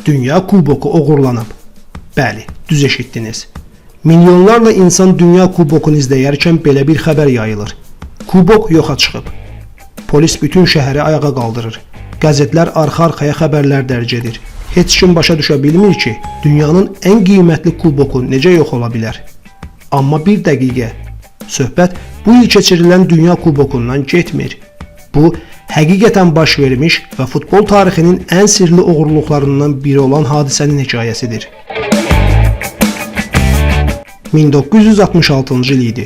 Dünya kuboku oğurlanıb. Bəli, düz eşitdiniz. Milyonlarla insan Dünya kubokunu izləyərkən belə bir xəbər yayılır. Kubok yoxa çıxıb. Polis bütün şəhəri ayağa qaldırır. Qəzetlər arxa-arxaya xəbərlər dərc edir. Heç kim başa düşə bilmir ki, dünyanın ən qiymətli kuboku necə yox ola bilər. Amma bir dəqiqə, söhbət bu il keçirilən Dünya kubokundan getmir. Bu, həqiqətən baş vermiş və futbol tarixinin ən sirli oğurluqlarından biri olan hadisənin hekayəsidir. 1966-cı il idi.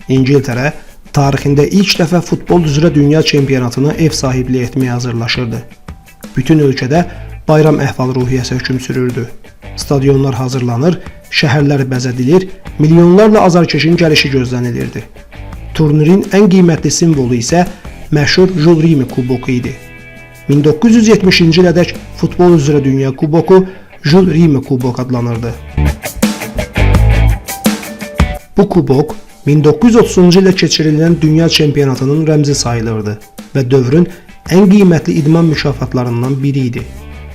İngiltərə tarixində ilk dəfə futbol üzrə dünya çempionatına ev sahibliyi etməyə hazırlaşırdı. Bütün ölkədə bayram əhval-ruhiyyəsi hökm sürürdü. Stadionlar hazırlanır, şəhərlər bəzədilir, milyonlarla azarkeşin gəlişi gözlənilirdi. Turnirin ən qiymətli simvolu isə məşhur Jules Rimet kuboku idi. 1970-ci ilədək futbol üzrə dünya kuboku Jules Rimet kubok adlanırdı. Bu kubok 1930-cu ildə keçirilən dünya çempionatının rəmzi sayılırdı və dövrün ən qiymətli idman mükafatlarından biri idi.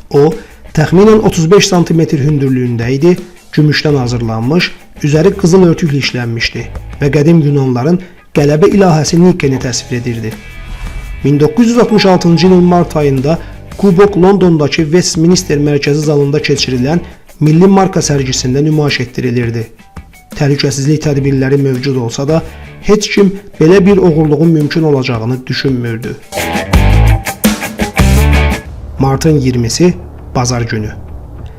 O, təxminən 35 sm hündürlüyündə idi, gümüşdən hazırlanmış, üzəri qızıl örtüklə işlənmişdi və qədim Yunanların qələbə ilahəsi Nikeni təsvir edirdi. 1966-cı ilin mart ayında kubok Londondakı Westminster mərkəzi zalında keçirilən milli marka sərgisində nümayiş etdirilirdi. Təhlükəsizlik tədbirləri mövcud olsa da, heç kim belə bir oğurluğun mümkün olacağını düşünmürdü. Martın 20-si Bazar günü.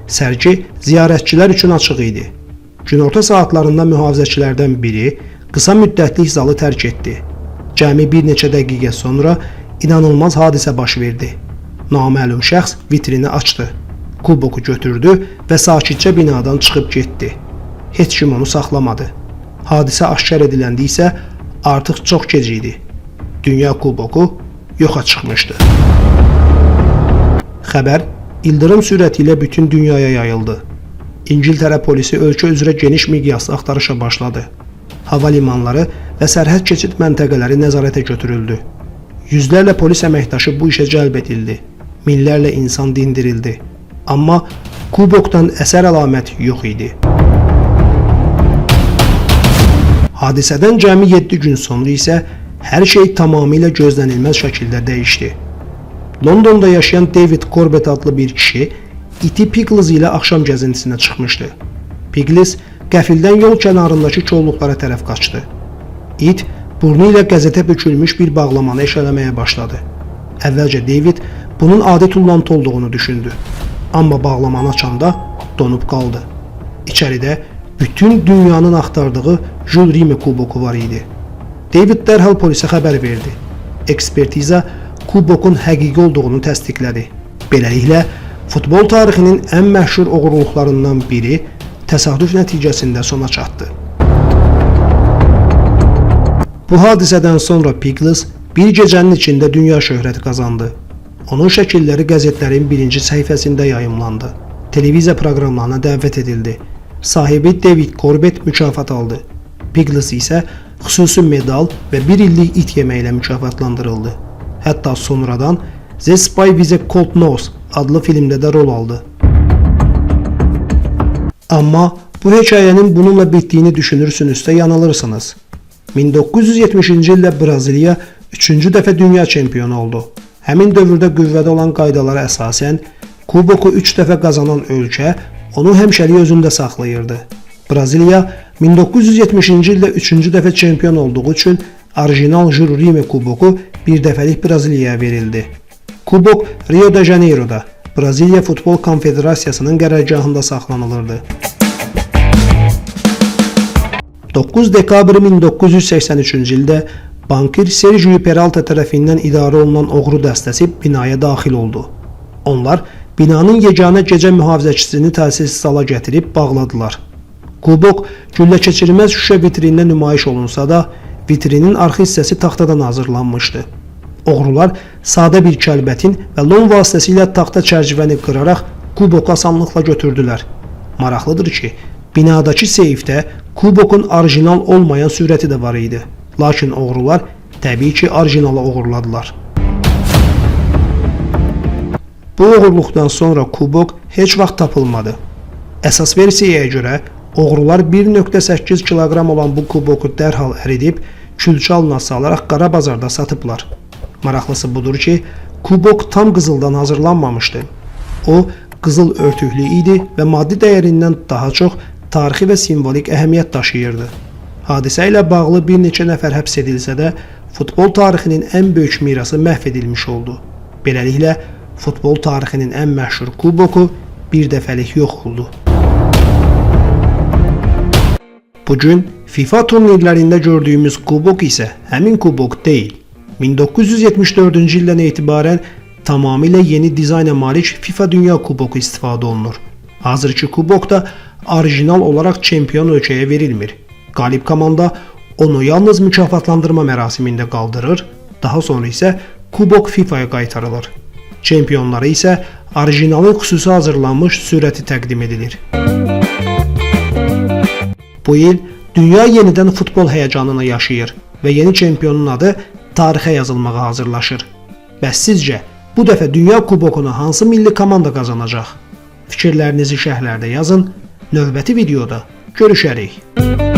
Sərgi ziyarətçilər üçün açıq idi. Günorta saatlarında mühafizəçilərdən biri qısa müddətlik zalı tərk etdi. Cəmi bir neçə dəqiqə sonra inanılmaz hadisə baş verdi. Naməlum şəxs vitrini açdı, kuboku götürdü və sakitcə binadan çıxıb getdi. Heç kim onu saxlamadı. Hadisə aşkar ediləndə isə artıq çox gec idi. Dünya kuboku yoxa çıxmışdı. Xəbər ildırım sürəti ilə bütün dünyaya yayıldı. İngiltərə polisi ölkə üzrə geniş miqyaslı axtarışa başladı. Hava limanları və sərhəd keçid məntəqələri nəzarətə götürüldü. Yüzlərlə polis əməkdaşı bu işə cəlb edildi. Minlərlə insan dindirildi. Amma kubokdan əsər əlamət yox idi. Hadisədən cəmi 7 gün sonra isə hər şey tamamilə gözlənilməz şəkildə dəyişdi. Londonda yaşayan David Corbett adlı bir kişi iti Pickles ilə axşam gəzintisinə çıxmışdı. Pickles qəfildən yol kənarındakı kolluqlara tərəf qaçdı. İt burnu ilə qəzetə bükülmüş bir bağlamanı eşələməyə başladı. Əvvəlcə David bunun adi tullantı olduğunu düşündü. Amma bağlamanı açanda donub qaldı. İçəridə bütün dünyanın axtardığı Jules Rimet kuboku var idi. David dərhal polisə xəbər verdi. Ekspertiza kubokun həqiqi olduğunu təsdiqlədi. Beləliklə, futbol tarixinin ən məşhur oğurluqlarından biri təsadüf nəticəsində sona çatdı. Bu hadisədən sonra Pickles bir gecənin içində dünya şöhrəti qazandı. Onun şəkilləri qəzetlərin birinci səhifəsində yayımlandı. Televiziya proqramlarına dəvət edildi. Sahibi David Corbett mükafat aldı. Pickles isə xüsusi medal və bir illik it yeməklə mükafatlandırıldı. Hətta sonradan The Spy with a Cold Nose adlı filmdə də rol aldı. Amma bu hekayənin bununla bitdiyini düşünürsünüzsə yanılırsınız. 1970-ci ildə Braziliya 3-cü dəfə dünya çempionu oldu. Həmin dövrdə qüvvədə olan qaydalara əsasən, kuboku 3 dəfə qazanan ölkə onu həmişəlik özündə saxlayırdı. Braziliya 1970-ci ildə 3-cü dəfə çempion olduğu üçün orijinal Jules Rimet kuboku bir dəfəlik Braziliyaya verildi. Kubok Rio de Janeiro'da Braziliya Futbol Konfederasiyasının qərargahında saxlanılırdı. 9 dekabr 1983-cü ildə bankir Sergio Peralta tərəfindən idarə olunan oğru dəstəsi binaya daxil oldu. Onlar binanın yeganə gecə mühafizəçisini təsirsiz hala gətirib bağladılar. Kubok güllə keçirilməz şüşə vitrində nümayiş olunsa da, vitrinin arxa hissəsi taxtadan hazırlanmışdı. Oğrular sadə bir kəlbətin və lom vasitəsilə taxta çərçivəni qıraraq kuboku asanlıqla götürdülər. Maraqlıdır ki, binadakı seyfdə kubokun orijinal olmayan sürəti də var idi. Lakin oğrular təbii ki, orijinalı oğurladılar. Bu Bu oğurluqdan sonra kubok heç vaxt tapılmadı. Əsas versiyaya görə oğrular 1.8 kiloqram olan bu kuboku dərhal əridib külçə alına salaraq qara bazarda satıblar. Maraqlısı budur ki, kubok tam qızıldan hazırlanmamışdı. O, qızıl örtüklü idi və maddi dəyərindən daha çox tarixi və simvolik əhəmiyyət daşıyırdı. Hadisə ilə bağlı bir neçə nəfər həbs edilsə də, futbol tarixinin ən böyük mirası məhv edilmiş oldu. Beləliklə, futbol tarixinin ən məşhur kuboku bir dəfəlik yox oldu. Bugün FIFA turnirlərində gördüyümüz kubok isə həmin kubok deyil. 1974-cü ildən etibarən tamamilə yeni dizayna malik FIFA Dünya Kuboku istifadə olunur. Hazırki kubok da orijinal olaraq çempion ölkəyə verilmir. Qalib komanda onu yalnız mükafatlandırma mərasimində qaldırır, daha sonra isə kubok FIFA-ya qaytarılır. Çempionlara isə orijinalın xüsusi hazırlanmış sürəti təqdim edilir. Bu il dünya yenidən futbol həyəcanını yaşayır və yeni çempionun adı tarixə yazılmağa hazırlaşır. Bəs sizcə bu dəfə Dünya Kubokunu hansı milli komanda qazanacaq? Fikirlərinizi şərhlərdə yazın. Növbəti videoda görüşərik.